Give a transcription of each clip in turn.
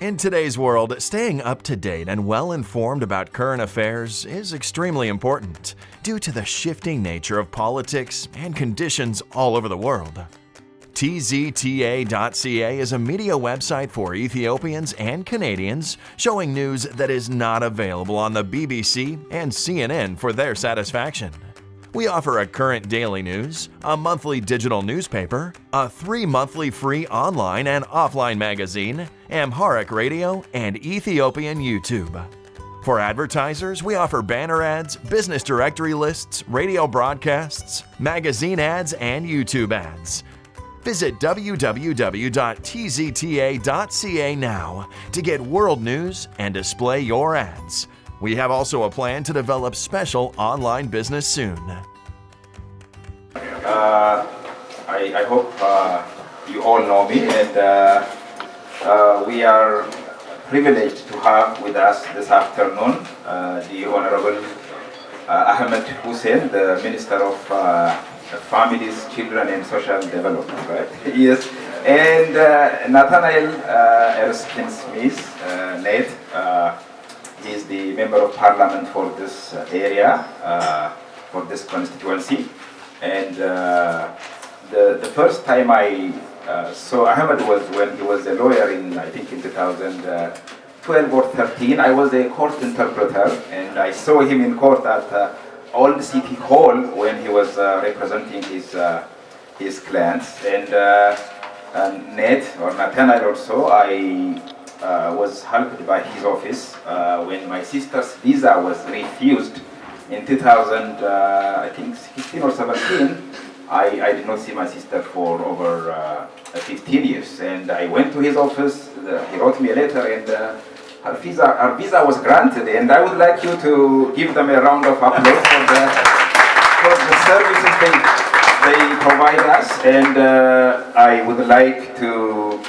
In today's world, staying up to date and well informed about current affairs is extremely important due to the shifting nature of politics and conditions all over the world. tzta.ca is a media website for Ethiopians and Canadians showing news that is not available on the BBC and CNN for their satisfaction. We offer a current daily news, a monthly digital newspaper, a 3 monthly free online and offline magazine, Amharic radio, and Ethiopian YouTube. For advertisers, we offer banner ads, business directory lists, radio broadcasts, magazine ads, and YouTube ads. Visit www.tzta.ca now to get world news and display your ads. We have also a plan to develop special online business soon. I hope you all know me, and we are privileged to have with us this afternoon the Honorable Ahmed Hussein, the Minister of Families, Children and Social Development, right? Yes. And Nathaniel Erskine Smith, Nate, he is the Member of Parliament for this area, for this constituency. And the first time I saw Ahmed was when he was a lawyer in, I think, in 2012 or 13. I was a court interpreter, and I saw him in court at Old City Hall when he was representing his clients. And Ned, or Nathaniel also, I was helped by his office when my sister's visa was refused in 2000, I think 16 or 17. I did not see my sister for over 15 years, and I went to his office. He wrote me a letter, and her visa was granted. And I would like you to give them a round of applause for the services they provide us. And I would like to.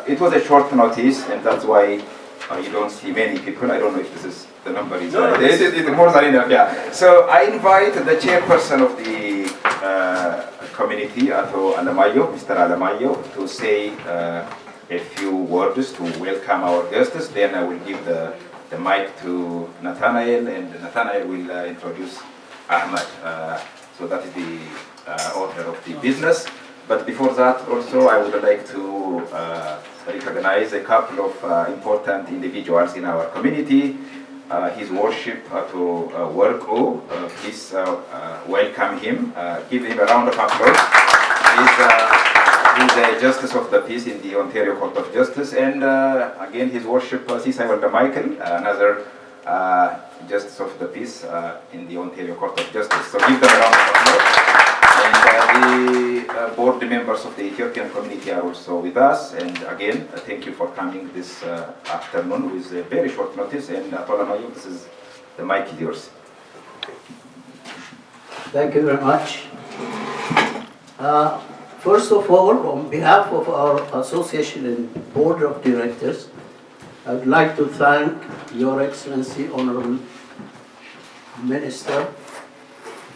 It was a short notice, and that's why you don't see many people. I don't know if this is the number is no, right. It's more than enough. Yeah. So I invite the chairperson of the community, Ato Alamayo, Mr. Alamayo, to say a few words to welcome our guests. Then I will give the mic to Nathaniel, and Nathaniel will introduce Ahmed. So that is the order of the business. But before that, also, I would like to recognize a couple of important individuals in our community. His Worship Ato Worko, please welcome him. Give him a round of applause. He's a Justice of the Peace in the Ontario Court of Justice. And again, His Worship Sisai Michael, another Justice of the Peace in the Ontario Court of Justice. So give them a round of applause. And the board members of the Ethiopian community are also with us. And again, thank you for coming this afternoon with a very short notice. And Atolamayo, this is the mic is yours. Thank you very much. First of all, on behalf of our association and board of directors, I would like to thank Your Excellency, Honorable Minister,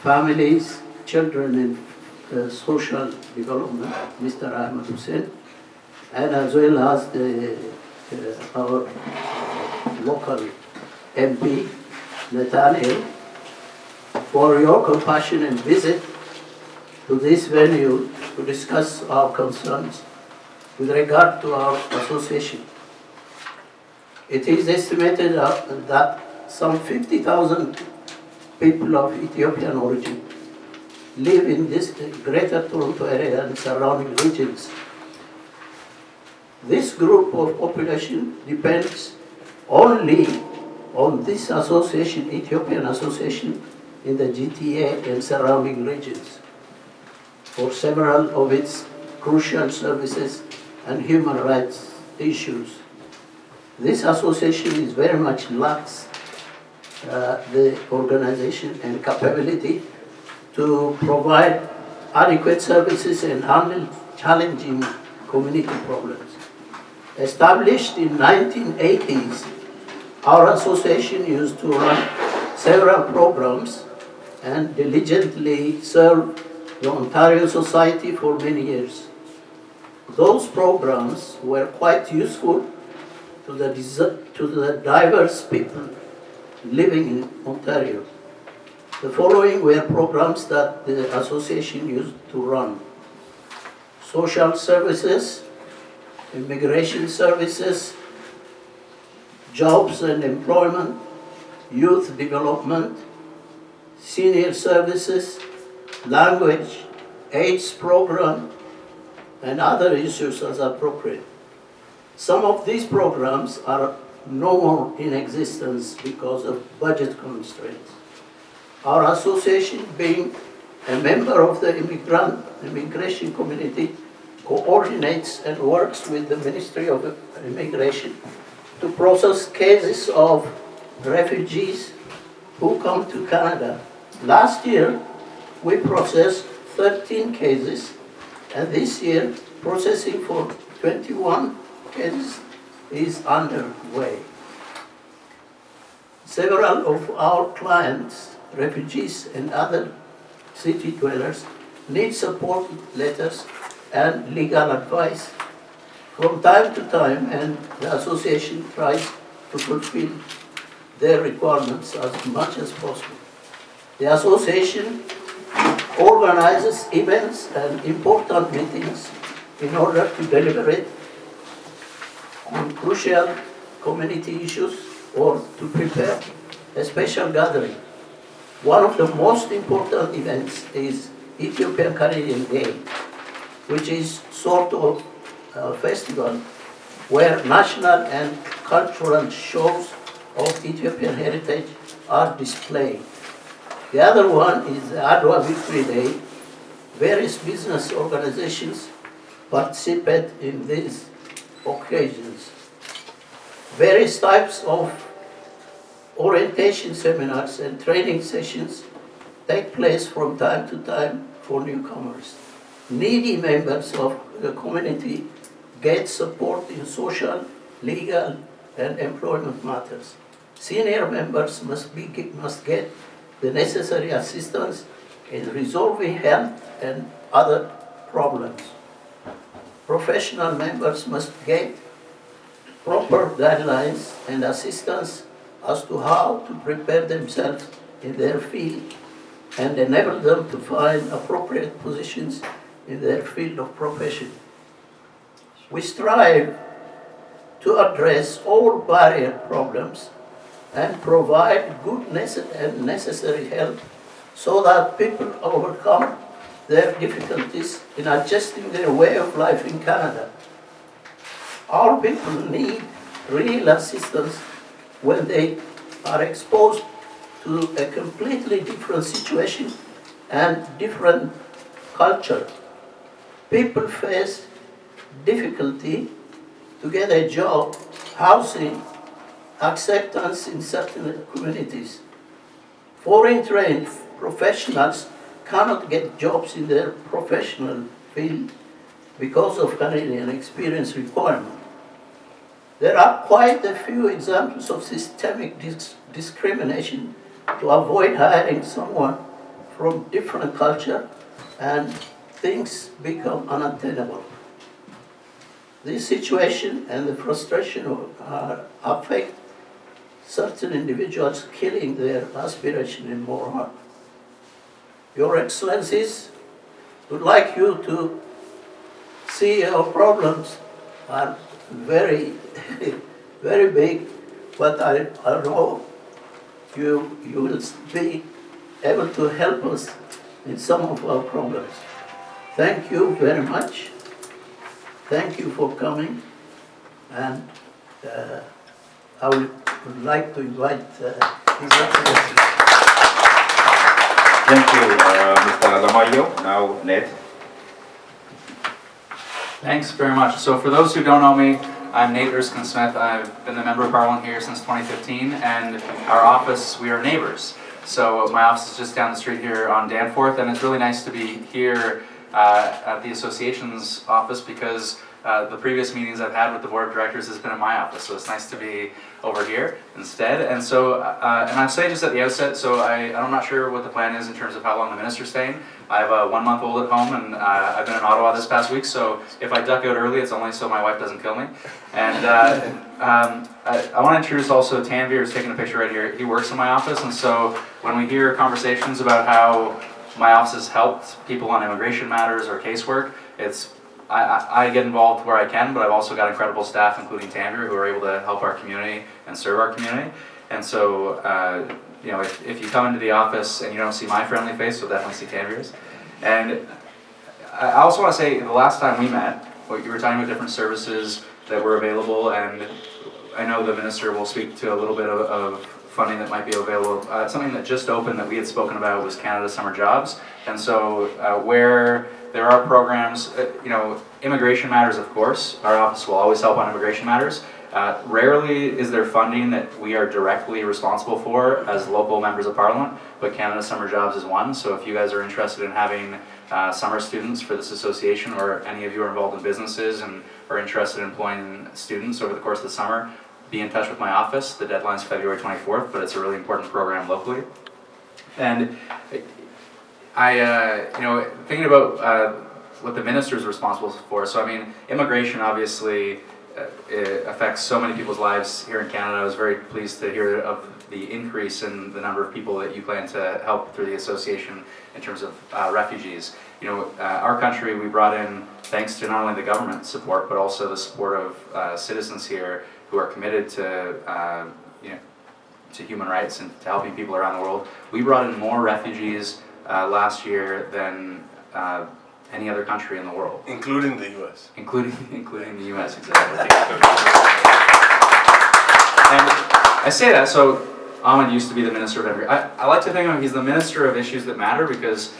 Families, Children and Social Development, Mr. Ahmed Hussein, and as well as our local MP, Nathaniel, for your compassionate visit to this venue to discuss our concerns with regard to our association. It is estimated that some 50,000 people of Ethiopian origin live in this greater Toronto area and surrounding regions. This group of population depends only on this association, Ethiopian association, in the GTA and surrounding regions for several of its crucial services and human rights issues. This association is very much lacks the organization and capability to provide adequate services and handle challenging community problems. Established in 1980s, our association used to run several programs and diligently served the Ontario Society for many years. Those programs were quite useful to the diverse people living in Ontario. The following were programs that the association used to run: social services, immigration services, jobs and employment, youth development, senior services, language, AIDS program, and other issues as appropriate. Some of these programs are no more in existence because of budget constraints. Our association, being a member of the immigration community, coordinates and works with the Ministry of Immigration to process cases of refugees who come to Canada. Last year, we processed 13 cases, and this year, processing for 21 cases is underway. Several of our clients, refugees and other city dwellers, need support letters and legal advice from time to time, and the association tries to fulfill their requirements as much as possible. The association organizes events and important meetings in order to deliberate on crucial community issues or to prepare a special gathering. One of the most important events is Ethiopian Canadian Day, which is sort of a festival where national and cultural shows of Ethiopian heritage are displayed. The other one is the Adwa Victory Day. Various business organizations participate in these occasions. Various types of orientation seminars and training sessions take place from time to time for newcomers. Needy members of the community get support in social, legal, and employment matters. Senior members must get the necessary assistance in resolving health and other problems. Professional members must get proper guidelines and assistance as to how to prepare themselves in their field and enable them to find appropriate positions in their field of profession. We strive to address all barrier problems and provide good and necessary help so that people overcome their difficulties in adjusting their way of life in Canada. All people need real assistance when they are exposed to a completely different situation and different culture. People face difficulty to get a job, housing, acceptance in certain communities. Foreign trained professionals cannot get jobs in their professional field because of Canadian experience requirement. There are quite a few examples of systemic discrimination to avoid hiring someone from different culture, and things become unattainable. This situation and the frustration affect certain individuals, killing their aspiration and moral. Your Excellencies, would like you to see our problems are very, very big, but I know you will be able to help us in some of our problems. Thank you very much. Thank you for coming, and I would like to invite His Excellency. Thank you, Mr. Lamayo. Now, Ned. Thanks very much. So for those who don't know me, I'm Nate Erskine-Smith. I've been the Member of Parliament here since 2015, and our office, we are neighbors. So my office is just down the street here on Danforth, and it's really nice to be here at the association's office because the previous meetings I've had with the board of directors has been in my office, so it's nice to be over here instead. And so, and I'll say just at the outset, so I'm not sure what the plan is in terms of how long the minister's staying. I have a 1-month-old at home, and I've been in Ottawa this past week, so if I duck out early, it's only so my wife doesn't kill me. And I want to introduce also Tanvir, who's taking a picture right here. He works in my office, and so when we hear conversations about how my office has helped people on immigration matters or casework, I get involved where I can, but I've also got incredible staff, including Tanvir, who are able to help our community and serve our community. And so, you know, if you come into the office and you don't see my friendly face, you'll definitely see Tanvir's. And I also want to say, the last time we met, you were talking about different services that were available, and I know the minister will speak to a little bit of funding that might be available. Something that just opened that we had spoken about was Canada Summer Jobs. And so where there are programs, you know, immigration matters, of course, our office will always help on immigration matters. Rarely is there funding that we are directly responsible for as local members of parliament, but Canada Summer Jobs is one. So if you guys are interested in having summer students for this association, or any of you are involved in businesses and are interested in employing students over the course of the summer, be in touch with my office. The deadline is February 24th, but it's a really important program locally. And you know, thinking about what the minister is responsible for. So I mean, immigration obviously it affects so many people's lives here in Canada. I was very pleased to hear of the increase in the number of people that you plan to help through the association in terms of refugees. You know, our country, we brought in, thanks to not only the government support, but also the support of citizens here who are committed to, you know, to human rights and to helping people around the world. We brought in more refugees last year than any other country in the world. Including the U.S. Including the U.S., exactly. And I say that, so Ahmed used to be the Minister of Immigration. I like to think of him, he's the Minister of Issues That Matter, because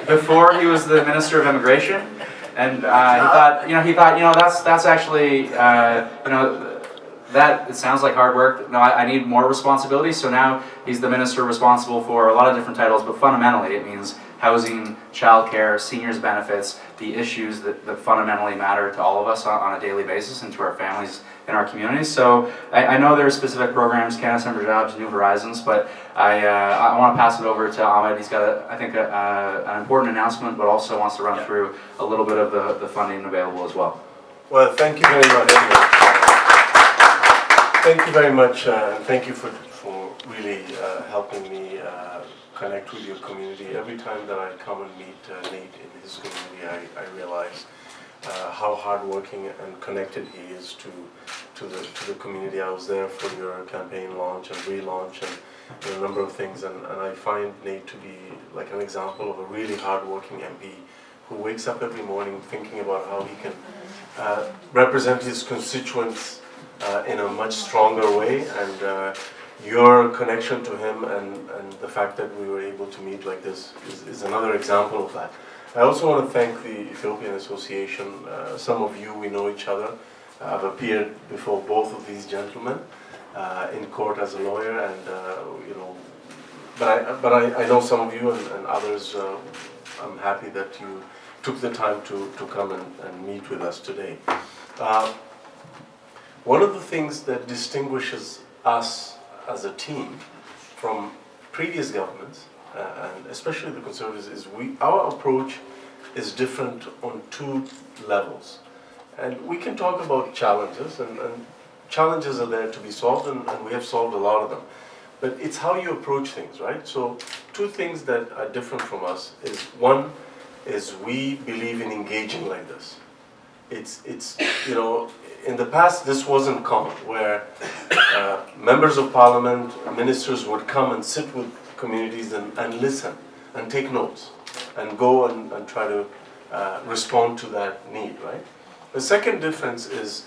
before he was the Minister of Immigration, and he thought, that's actually, you know, that, it sounds like hard work. No, I need more responsibility, so now he's the minister responsible for a lot of different titles, but fundamentally it means housing, childcare, seniors benefits, the issues that fundamentally matter to all of us on a daily basis and to our families in our communities. So I know there are specific programs, Canada Summer Jobs, New Horizons, but I want to pass it over to Ahmed. He's got, I think, an important announcement, but also wants to run through a little bit of the funding available as well. Well, thank you very much. Thank you very much, and thank you for really helping me connect with your community. Every time that I come and meet Nate in his community, I realize how hardworking and connected he is to the community. I was there for your campaign launch and relaunch and a number of things, and I find Nate to be like an example of a really hardworking MP who wakes up every morning thinking about how he can represent his constituents in a much stronger way, and your connection to him and the fact that we were able to meet like this is another example of that. I also want to thank the Ethiopian Association. Some of you, we know each other. I've appeared before both of these gentlemen in court as a lawyer, and you know, but I know some of you and others. I'm happy that you took the time to come and meet with us today. One of the things that distinguishes us as a team from previous governments, and especially the Conservatives, is our approach is different on two levels. And we can talk about challenges, and challenges are there to be solved, and we have solved a lot of them. But it's how you approach things, right? So two things that are different from us is, one is we believe in engaging like this. It's you know, in the past this wasn't common, where members of parliament, ministers would come and sit with communities and listen and take notes and go and try to respond to that need, right? The second difference is,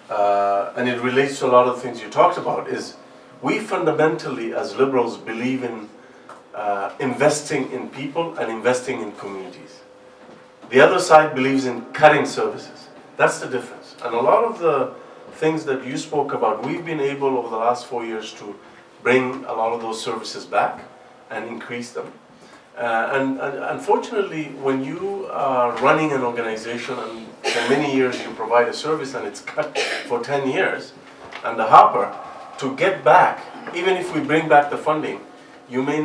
and it relates to a lot of the things you talked about, is we fundamentally as liberals believe in investing in people and investing in communities. The other side believes in cutting services. That's the difference. And a lot of the things that you spoke about, we've been able over the last 4 years to bring a lot of those services back and increase them. And unfortunately, when you are running an organization and for many years you provide a service and it's cut for 10 years, and the hopper, to get back, even if we bring back the funding, you may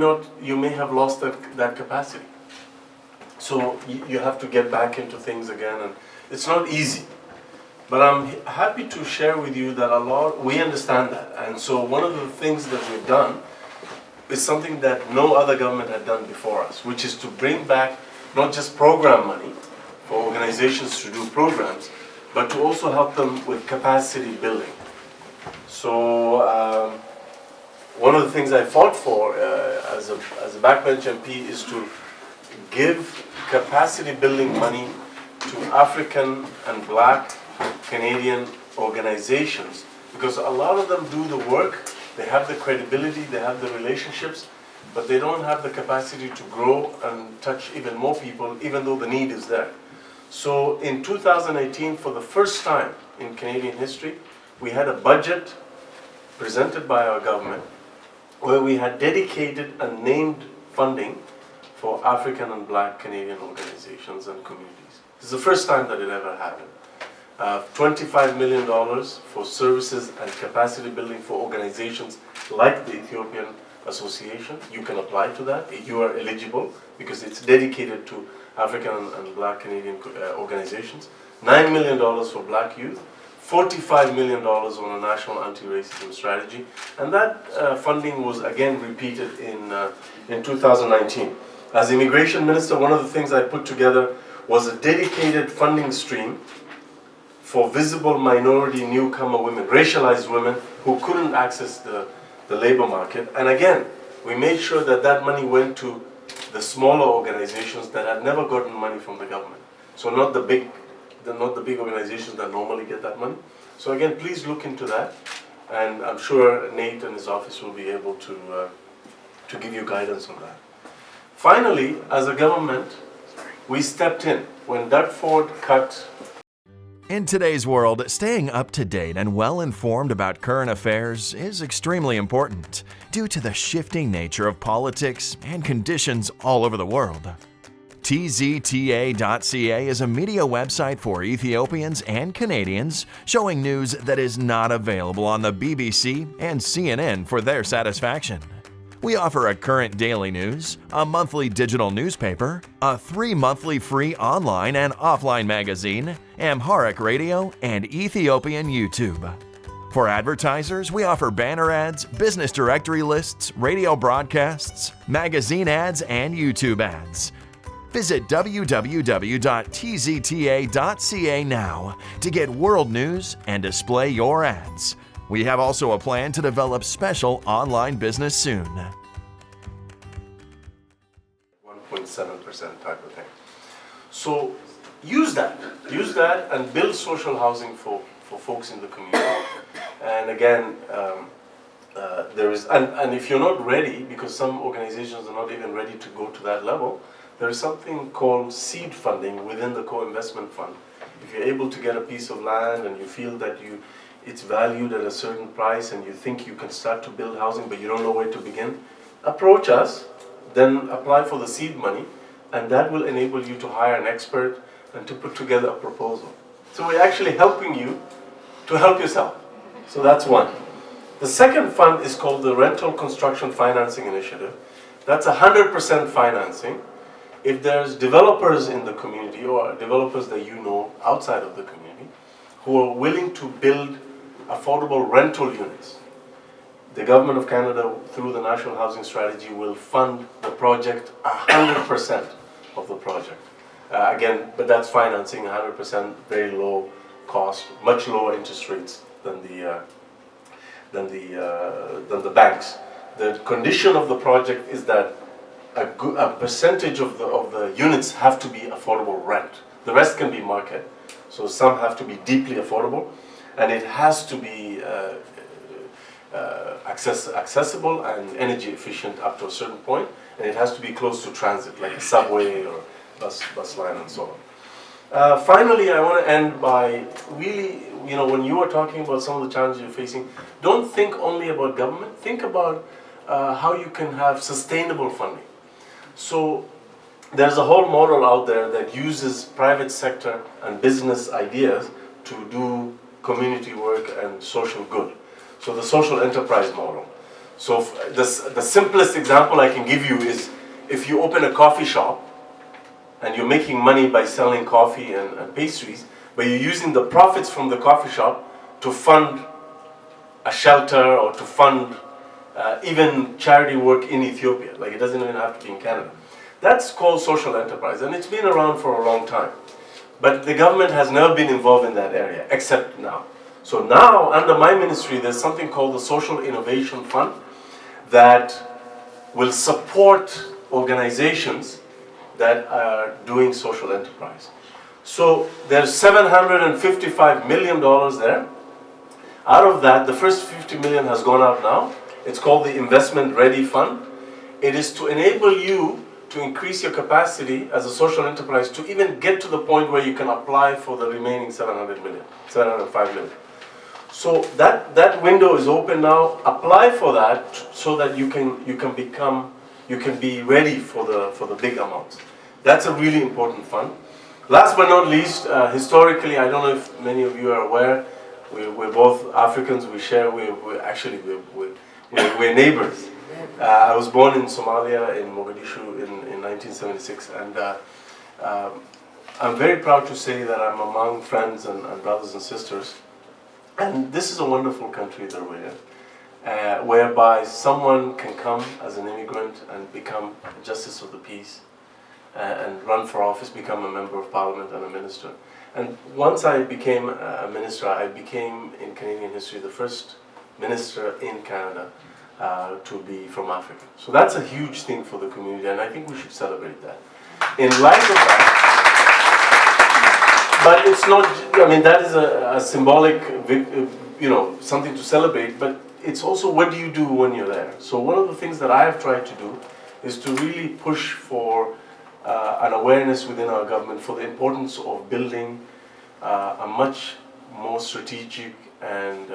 have lost that capacity. So you have to get back into things again, and it's not easy. But I'm happy to share with you that we understand that. And so one of the things that we've done is something that no other government had done before us, which is to bring back not just program money for organizations to do programs, but to also help them with capacity building. So one of the things I fought for as a backbench MP is to give capacity building money to African and Black Canadian organizations, because a lot of them do the work, they have the credibility, they have the relationships, but they don't have the capacity to grow and touch even more people, even though the need is there. So in 2018, for the first time in Canadian history, we had a budget presented by our government where we had dedicated and named funding for African and Black Canadian organizations and communities. This is the first time that it ever happened. $25 million for services and capacity building for organizations like the Ethiopian Association. You can apply to that. You are eligible because it's dedicated to African and Black Canadian organizations. $9 million for Black youth. $45 million on a national anti-racism strategy. And that funding was again repeated in 2019. As Immigration Minister, one of the things I put together was a dedicated funding stream for visible minority newcomer women, racialized women who couldn't access the labor market. And again, we made sure that that money went to the smaller organizations that had never gotten money from the government. So not the big organizations that normally get that money. So again, please look into that. And I'm sure Nate and his office will be able to give you guidance on that. Finally, as a government, we stepped in when Doug Ford cut. In today's world, staying up to date and well informed about current affairs is extremely important due to the shifting nature of politics and conditions all over the world. tzta.ca is a media website for Ethiopians and Canadians showing news that is not available on the BBC and CNN for their satisfaction. We offer a current daily news, a monthly digital newspaper, a 3 monthly free online and offline magazine, Amharic radio, and Ethiopian YouTube. For advertisers, we offer banner ads, business directory lists, radio broadcasts, magazine ads, and YouTube ads. Visit www.tzta.ca now to get world news and display your ads. We have also a plan to develop special online business soon. 1.7% type of thing. So use that and build social housing for folks in the community. And again, and if you're not ready, because some organizations are not even ready to go to that level, there is something called seed funding within the co-investment fund. If you're able to get a piece of land and you feel that it's valued at a certain price and you think you can start to build housing but you don't know where to begin, approach us, then apply for the seed money, and that will enable you to hire an expert and to put together a proposal. So we're actually helping you to help yourself. So that's one. The second fund is called the Rental Construction Financing Initiative. That's 100% financing. If there's developers in the community or developers that you know outside of the community who are willing to build affordable rental units, the Government of Canada, through the National Housing Strategy, will fund the project 100% of the project. Again, but that's financing 100%, very low cost, much lower interest rates than the banks. The condition of the project is that a percentage of the units have to be affordable rent. The rest can be market. So some have to be deeply affordable, and it has to be accessible and energy efficient up to a certain point, and it has to be close to transit, like a subway or bus line and so on. Finally, I want to end by really, when you are talking about some of the challenges you're facing, don't think only about government, think about how you can have sustainable funding. So there's a whole model out there that uses private sector and business ideas to do community work and social good. So the social enterprise model. So the simplest example I can give you is if you open a coffee shop and you're making money by selling coffee and pastries, but you're using the profits from the coffee shop to fund a shelter or to fund even charity work in Ethiopia. Like, it doesn't even have to be in Canada. That's called social enterprise, and it's been around for a long time. But the government has never been involved in that area, except now. So now, under my ministry, there's something called the Social Innovation Fund that will support organizations that are doing social enterprise. So there's $755 million there. Out of that, the first 50 million has gone out now. It's called the Investment Ready Fund. It is to enable you to increase your capacity as a social enterprise to even get to the point where you can apply for the remaining 705 million. So that window is open now. Apply for that so that you can be ready for the big amounts. That's a really important fund. Last but not least, historically, I don't know if many of you are aware, we're both Africans. We share. We're neighbors. I was born in Somalia, in Mogadishu, in 1976, and I'm very proud to say that I'm among friends and brothers and sisters. And this is a wonderful country that we're in, whereby someone can come as an immigrant and become a justice of the peace, and run for office, become a member of parliament and a minister. And once I became a minister, I became, in Canadian history, the first minister in Canada to be from Africa. So that's a huge thing for the community, and I think we should celebrate that. In light of that, but it's not, I mean, that is a symbolic, something to celebrate, but it's also what do you do when you're there. So one of the things that I have tried to do is to really push for an awareness within our government for the importance of building a much more strategic and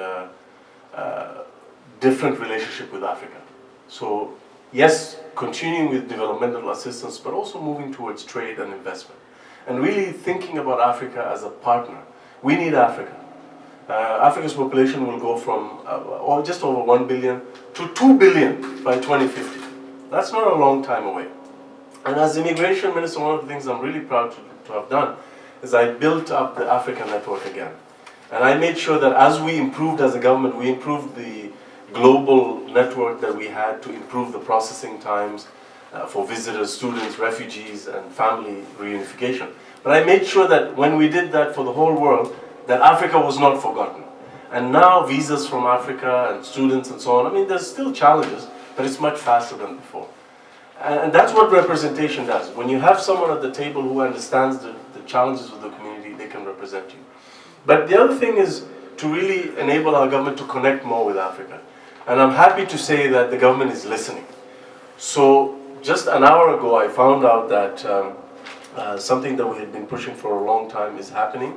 different relationship with Africa. So yes, continuing with developmental assistance, but also moving towards trade and investment. And really thinking about Africa as a partner. We need Africa. Africa's population will go from just over 1 billion to 2 billion by 2050. That's not a long time away. And as immigration minister, one of the things I'm really proud to have done is I built up the African network again. And I made sure that as we improved as a government, we improved the global network that we had to improve the processing times for visitors, students, refugees, and family reunification. But I made sure that when we did that for the whole world, that Africa was not forgotten. And now visas from Africa and students and so on, I mean, there's still challenges, but it's much faster than before. And that's what representation does. When you have someone at the table who understands the challenges of the community, they can represent you. But the other thing is to really enable our government to connect more with Africa. And I'm happy to say that the government is listening. So just an hour ago, I found out that something that we had been pushing for a long time is happening.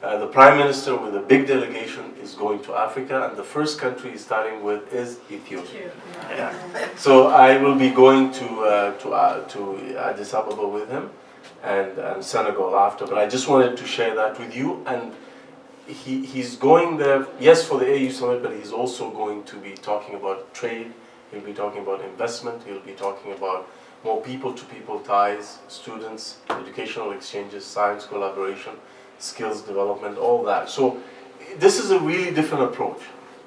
The Prime Minister with a big delegation is going to Africa, and the first country he's starting with is Ethiopia. Yeah. So I will be going to Addis Ababa with him and Senegal after. But I just wanted to share that with you. And he's going there, yes, for the AU summit, but he's also going to be talking about trade. He'll be talking about investment. He'll be talking about more people-to-people ties, students, educational exchanges, science collaboration, skills development, all that. So this is a really different approach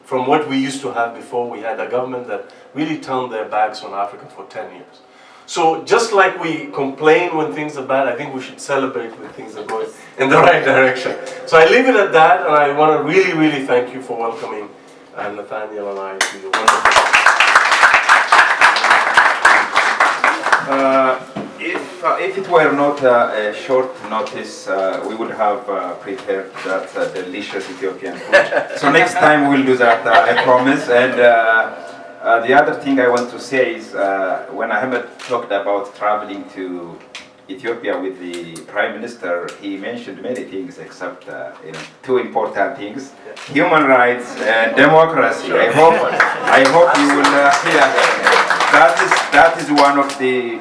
from what we used to have before. We had a government that really turned their backs on Africa for 10 years. So just like we complain when things are bad, I think we should celebrate when things are going in the right direction. So I leave it at that, and I want to really, really thank you for welcoming Nathaniel and I to your wonderful. If it were not a short notice, we would have prepared that delicious Ethiopian food. So next time we'll do that, I promise. And the other thing I want to say is when Ahmed talked about traveling to Ethiopia with the Prime Minister, he mentioned many things except two important things: human rights and democracy. I hope you will hear that. that is one of the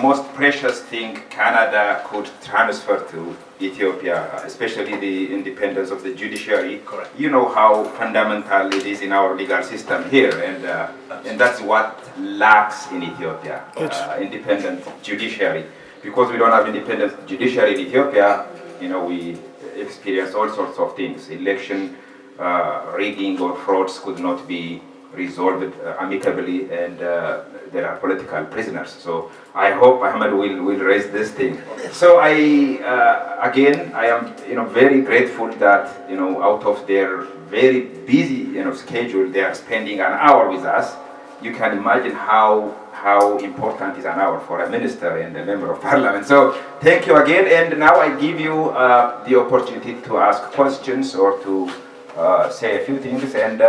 most precious thing Canada could transfer to Ethiopia, especially the independence of the judiciary. Correct. You know how fundamental it is in our legal system here, and that's what lacks in Ethiopia, independent judiciary. Because we don't have independent judiciary in Ethiopia, we experience all sorts of things. Election rigging or frauds could not be resolved amicably, and there are political prisoners. So I hope Ahmed will raise this thing. So I am very grateful that out of their very busy schedule, they are spending an hour with us. You can imagine how important is an hour for a minister and a member of parliament. So thank you again, and now I give you the opportunity to ask questions or to say a few things. And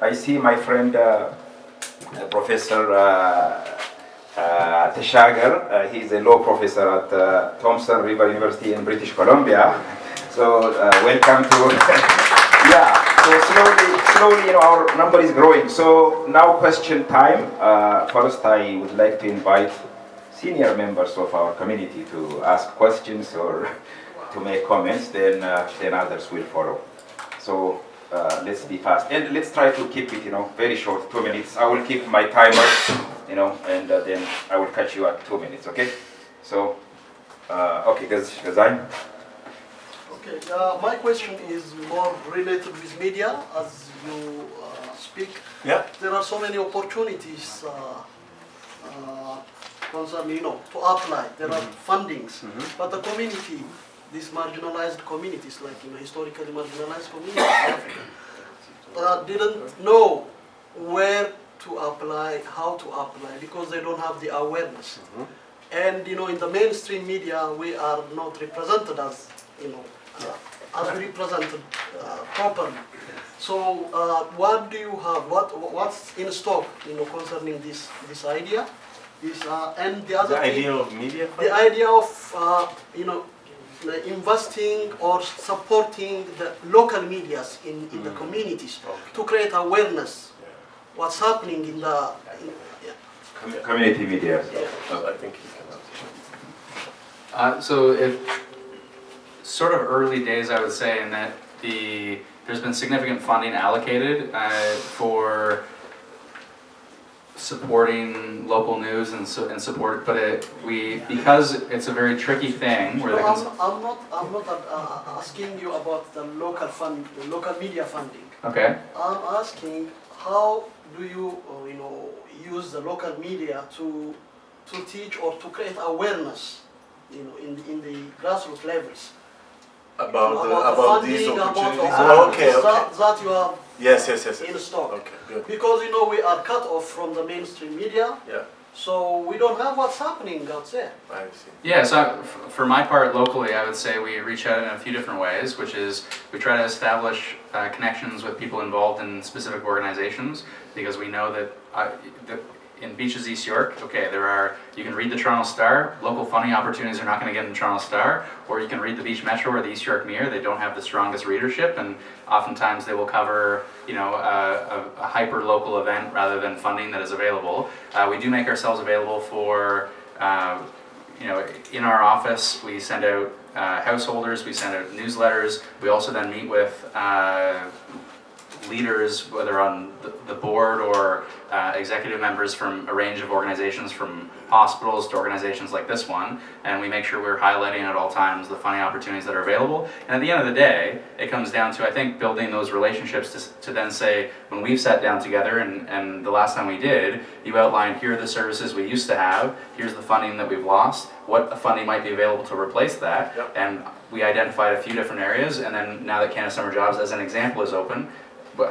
I see my friend Professor Teshagar. He's a law professor at Thompson River University in British Columbia. So welcome to. Yeah. So slowly, our number is growing. So now question time. First, I would like to invite senior members of our community to ask questions or to make comments. Then others will follow. So let's be fast, and let's try to keep it, very short, 2 minutes. I will keep my timer, and then I will catch you at 2 minutes. Okay? So, okay, Gazain. Okay, my question is more related with media. As you speak, Yeah. there are so many opportunities concerning, to apply. There are fundings, but the community, these marginalized communities, like historically marginalized communities, didn't know where to apply, how to apply, because they don't have the awareness. And in the mainstream media, we are not represented as as represented properly. So what do you have? What's in stock? Concerning this idea, and the other The thing, idea of media. the idea of investing or supporting the local medias in the communities to create awareness. What's happening in the Community media. I think he can answer. So it sort of early days, I would say, in that there's been significant funding allocated for supporting local news and support, but because it's a very tricky thing where I'm not asking you about the local fund, the local media funding. Okay. I'm asking how do you use the local media to teach or to create awareness, in the grassroots levels About these funding, opportunities. that you have Yes. in stock. Okay, good. Because we are cut off from the mainstream media, Yeah, so we don't have what's happening out there. I see. Yeah, so for my part, locally, I would say we reach out in a few different ways, which is we try to establish connections with people involved in specific organizations, because we know that in Beaches East York, okay, you can read the Toronto Star, local funding opportunities are not going to get in the Toronto Star, or you can read the Beach Metro or the East York Mirror. They don't have the strongest readership, and oftentimes they will cover, a hyper-local event rather than funding that is available. We do make ourselves available for, in our office, we send out householders, we send out newsletters. We also then meet with leaders, whether on the board or executive members from a range of organizations, from hospitals to organizations like this one, and we make sure we're highlighting at all times the funding opportunities that are available. And at the end of the day, it comes down to, I think, building those relationships to then say, when we've sat down together, and the last time we did, you outlined, here are the services we used to have, here's the funding that we've lost, what funding might be available to replace that, and we identified a few different areas, and then now that Canada Summer Jobs, as an example, is open, but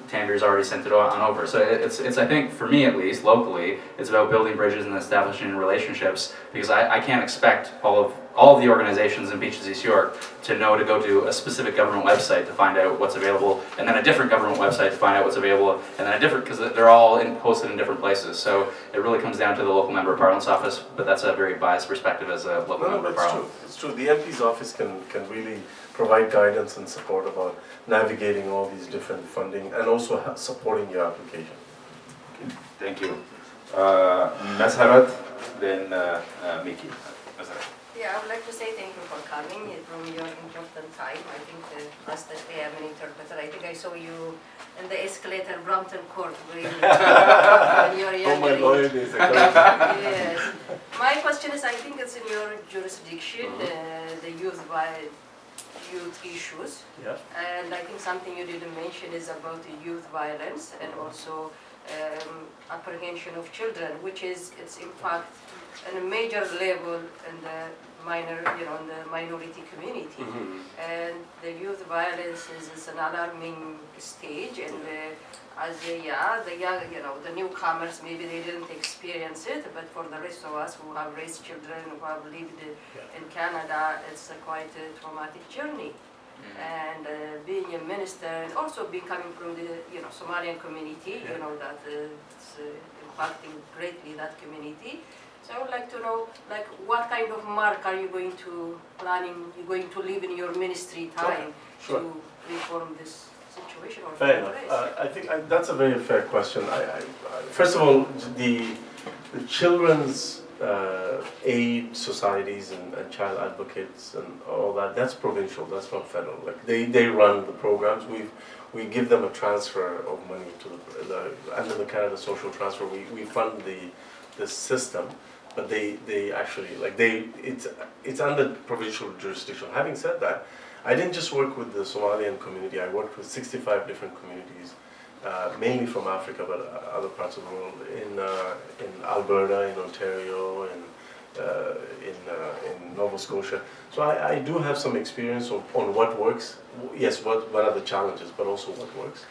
Tanvir's already sent it on over. So it's I think, for me at least, locally, it's about building bridges and establishing relationships, because I can't expect all of the organizations in Beaches East York to know to go to a specific government website to find out what's available, and then a different government website to find out what's available, and then a different, because they're all posted in different places. So it really comes down to the local member of parliament's office, but that's a very biased perspective as a local member of parliament. It's true. The MP's office can really provide guidance and support about navigating all these different funding and also supporting your application. Thank you. Masarat, then Miki. Masarat. Yeah, I would like to say thank you for coming from your important time. I think last day I'm an interpreter. I think I saw you in the escalator, Brompton Court, when you're younger. Oh, my lawyer days are Yes. My question is, I think it's in your jurisdiction, the youth issues. Yeah. And I think something you didn't mention is about the youth violence and also apprehension of children, which is, it's in fact on a major level in the in the minority community. And the youth violence is an alarming stage, and as the young, the newcomers, maybe they didn't experience it, but for the rest of us who have raised children, who have lived in Canada, it's quite a traumatic journey. And being a minister, and also being coming from the Somalian community, that it's impacting greatly that community. So I would like to know, like, what kind of mark are you going to leave in your ministry time to reform this situation? Or fair enough. I think that's a very fair question. First of all, the children's aid societies and child advocates and all that, that's provincial, that's not federal. Like they run the programs. We give them a transfer of money to under the Canada Social Transfer. We fund the system, but they actually it's under provincial jurisdiction. Having said that, I didn't just work with the Somalian community. I worked with 65 different communities, mainly from Africa, but other parts of the world, in Alberta, in Ontario, in Nova Scotia. So I do have some experience on what works. Yes, what are the challenges, but also what works.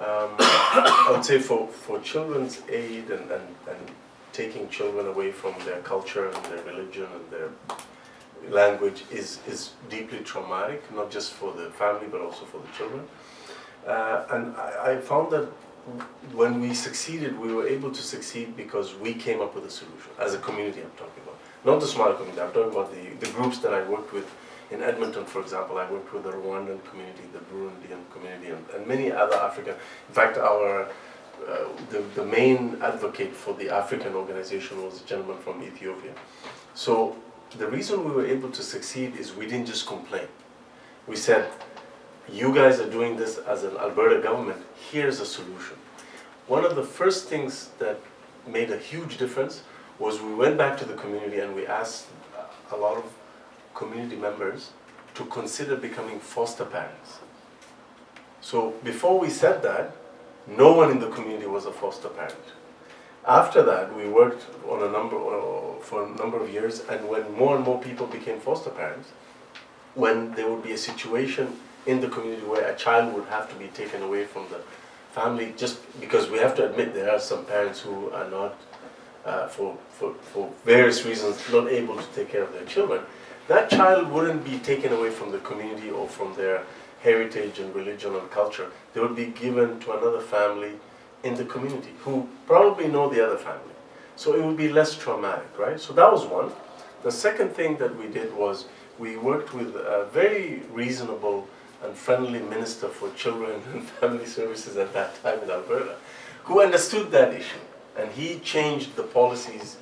I would say for children's aid and taking children away from their culture and their religion and their language is deeply traumatic, not just for the family but also for the children. And I found that when we succeeded, we were able to succeed because we came up with a solution, as a community I'm talking about. Not the Somali community, I'm talking about the groups that I worked with. In Edmonton, for example, I worked with the Rwandan community, the Burundian community, and many other African. In fact, the main advocate for the African organization was a gentleman from Ethiopia. So the reason we were able to succeed is we didn't just complain. We said, you guys are doing this as an Alberta government, here's a solution. One of the first things that made a huge difference was we went back to the community and we asked a lot of community members to consider becoming foster parents. So before we said that, no one in the community was a foster parent. After that, we worked for a number of years, and when more and more people became foster parents, when there would be a situation in the community where a child would have to be taken away from the family, just because we have to admit there are some parents who are not, for various reasons, not able to take care of their children, that child wouldn't be taken away from the community or from their heritage and religion and culture. They would be given to another family in the community who probably know the other family. So it would be less traumatic, right? So that was one. The second thing that we did was we worked with a very reasonable and friendly minister for children and family services at that time in Alberta, who understood that issue. And he changed the policies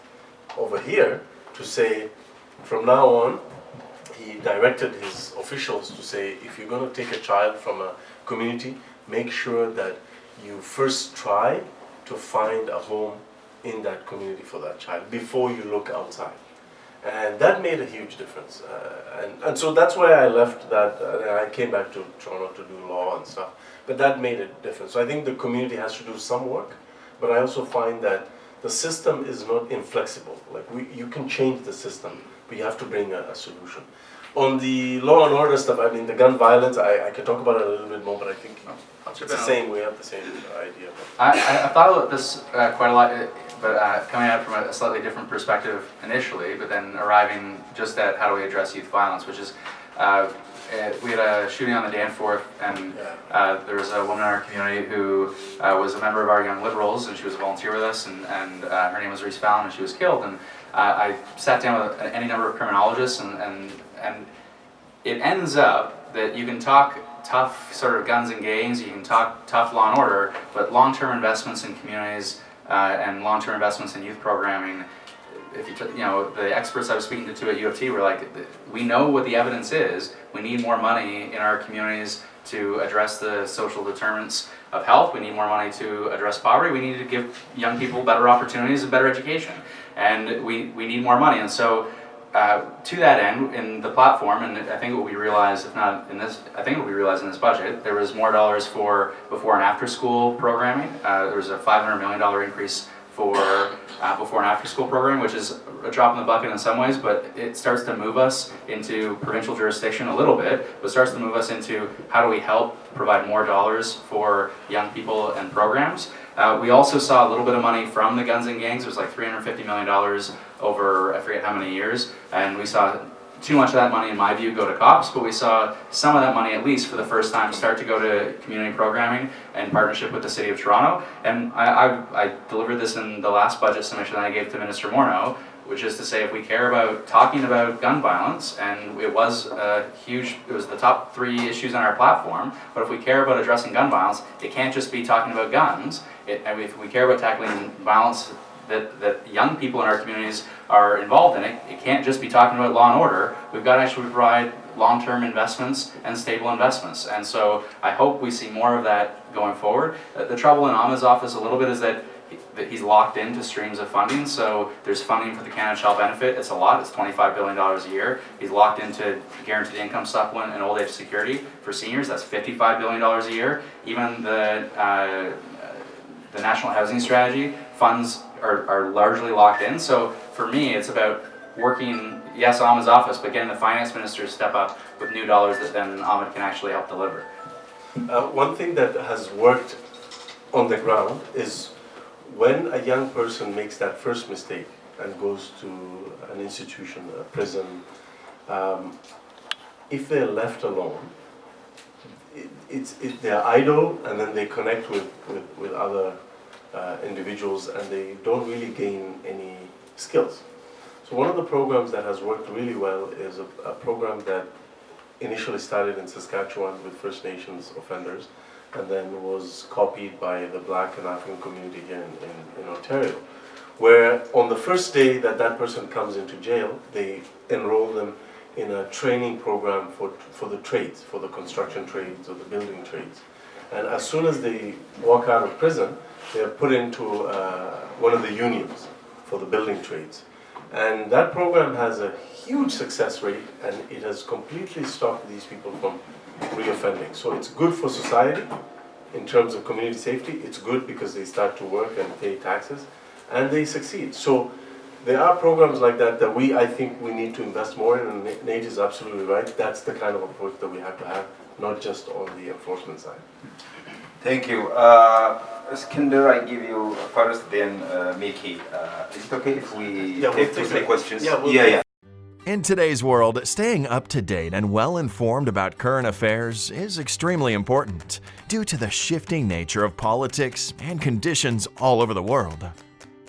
over here to say, from now on, he directed his officials to say, if you're going to take a child from a community, make sure that you first try to find a home in that community for that child before you look outside. And that made a huge difference. And so that's why I left that, and I came back to Toronto to do law and stuff. But that made a difference. So I think the community has to do some work, but I also find that the system is not inflexible. Like you can change the system, but you have to bring a solution. On the law and order stuff, I mean, the gun violence, I can talk about it a little bit more, but I think it's the same. We have the same idea. I thought about this quite a lot, but coming at it from a slightly different perspective initially, but then arriving just at how do we address youth violence, which is we had a shooting on the Danforth, and there was a woman in our community who was a member of our Young Liberals, and she was a volunteer with us, and her name was Reese Fallon, and she was killed. And I sat down with any number of criminologists, and it ends up that you can talk tough sort of guns and gangs, you can talk tough law and order, but long-term investments in communities and long-term investments in youth programming. If you took, the experts I was speaking to at U of T were like, we know what the evidence is. We need more money in our communities to address the social determinants of health. We need more money to address poverty. We need to give young people better opportunities and better education. And we need more money. And so to that end, in the platform, and I think what we realized, if not in this, I think what we realized in this budget, there was more dollars for before and after school programming. There was a $500 million increase for before and after school program, which is a drop in the bucket in some ways, but it starts to move us into provincial jurisdiction a little bit, but starts to move us into how do we help provide more dollars for young people and programs. We also saw a little bit of money from the guns and gangs. It was like $350 million over, I forget how many years, and we saw too much of that money, in my view, go to cops, but we saw some of that money, at least for the first time, start to go to community programming in partnership with the City of Toronto. And I delivered this in the last budget submission that I gave to Minister Morneau, which is to say if we care about talking about gun violence, and it was the top 3 issues on our platform, but if we care about addressing gun violence, it can't just be talking about guns. If we care about tackling violence that young people in our communities are involved in, it can't just be talking about law and order. We've got to actually provide long-term investments and stable investments. And so I hope we see more of that going forward. The trouble in Ahmed's office a little bit is that he's locked into streams of funding. So there's funding for the Canada Child Benefit. It's a lot. It's $25 billion a year. He's locked into guaranteed income supplement and old age security for seniors. That's $55 billion a year. Even the National Housing Strategy funds are largely locked in. So for me, it's about working, yes, Ahmed's office, but getting the finance minister to step up with new dollars that then Ahmed can actually help deliver. One thing that has worked on the ground is when a young person makes that first mistake and goes to an institution, a prison, if they're left alone, they're idle, and then they connect with other individuals, and they don't really gain any skills. So one of the programs that has worked really well is a program that initially started in Saskatchewan with First Nations offenders, and then was copied by the Black and African community here in Ontario, where on the first day that person comes into jail, they enroll them in a training program for the trades, for the construction trades or the building trades. And as soon as they walk out of prison, they're put into one of the unions for the building trades. And that program has a huge success rate, and it has completely stopped these people from reoffending. So it's good for society in terms of community safety. It's good because they start to work and pay taxes, and they succeed. So there are programs like that I think we need to invest more in, and Nate is absolutely right. That's the kind of approach that we have to have, not just on the enforcement side. Thank you. Iskander, I give you first, then Miki. Is it okay if we take 2-3 questions? Yeah. In today's world, staying up to date and well informed about current affairs is extremely important due to the shifting nature of politics and conditions all over the world.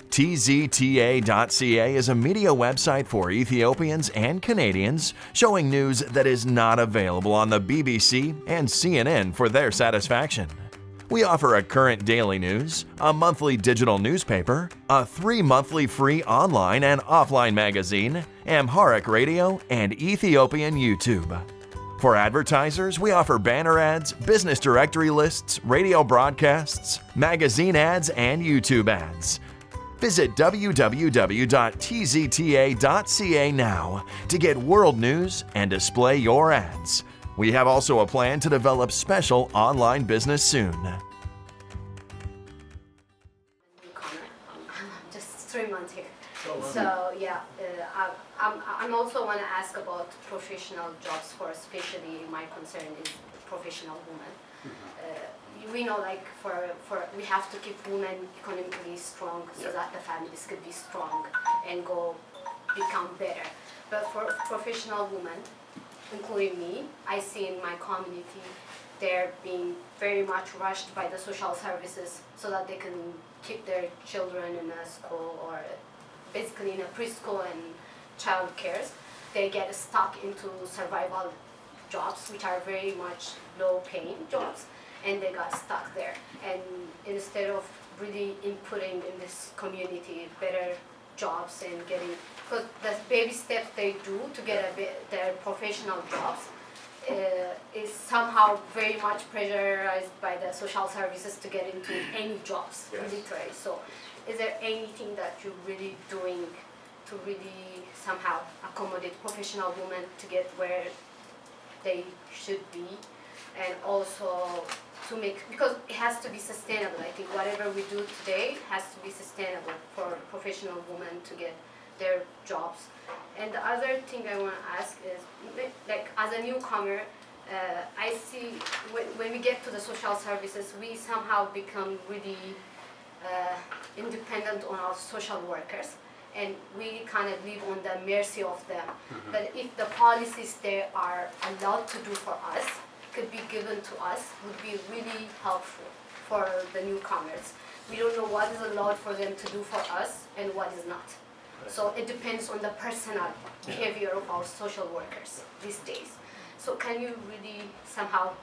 tzta.ca is a media website for Ethiopians and Canadians showing news that is not available on the BBC and CNN for their satisfaction. We offer a current daily news, a monthly digital newspaper, a 3 monthly free online and offline magazine, Amharic radio, and Ethiopian YouTube. For advertisers, we offer banner ads, business directory lists, radio broadcasts, magazine ads, and YouTube ads. Visit www.tzta.ca now to get world news and display your ads. We have also a plan to develop special online business soon. Just 3 months here. So yeah, I'm also want to ask about professional jobs, for especially my concern is professional women. We know, like, for we have to keep women economically strong so that the families could be strong and become better. But for professional women, including me, I see in my community they're being very much rushed by the social services so that they can keep their children in a school or basically in a preschool and child cares. They get stuck into survival jobs, which are very much low paying jobs, and they got stuck there. And instead of really inputting in this community, better jobs and getting, because the baby steps they do to get their professional jobs is somehow very much pressurized by the social services to get into any jobs, Yes. literally. So is there anything that you're really doing to really somehow accommodate professional women to get where they should be, and also to make, because it has to be sustainable. I think whatever we do today has to be sustainable for professional women to get their jobs. And the other thing I want to ask is, like as a newcomer, I see when we get to the social services, we somehow become really independent on our social workers, and we kind of live on the mercy of them. But if the policies they are allowed to do for us could be given to us, would be really helpful for the newcomers. We don't know what is allowed for them to do for us and what is not. So it depends on the personal behavior of our social workers these days. So can you really somehow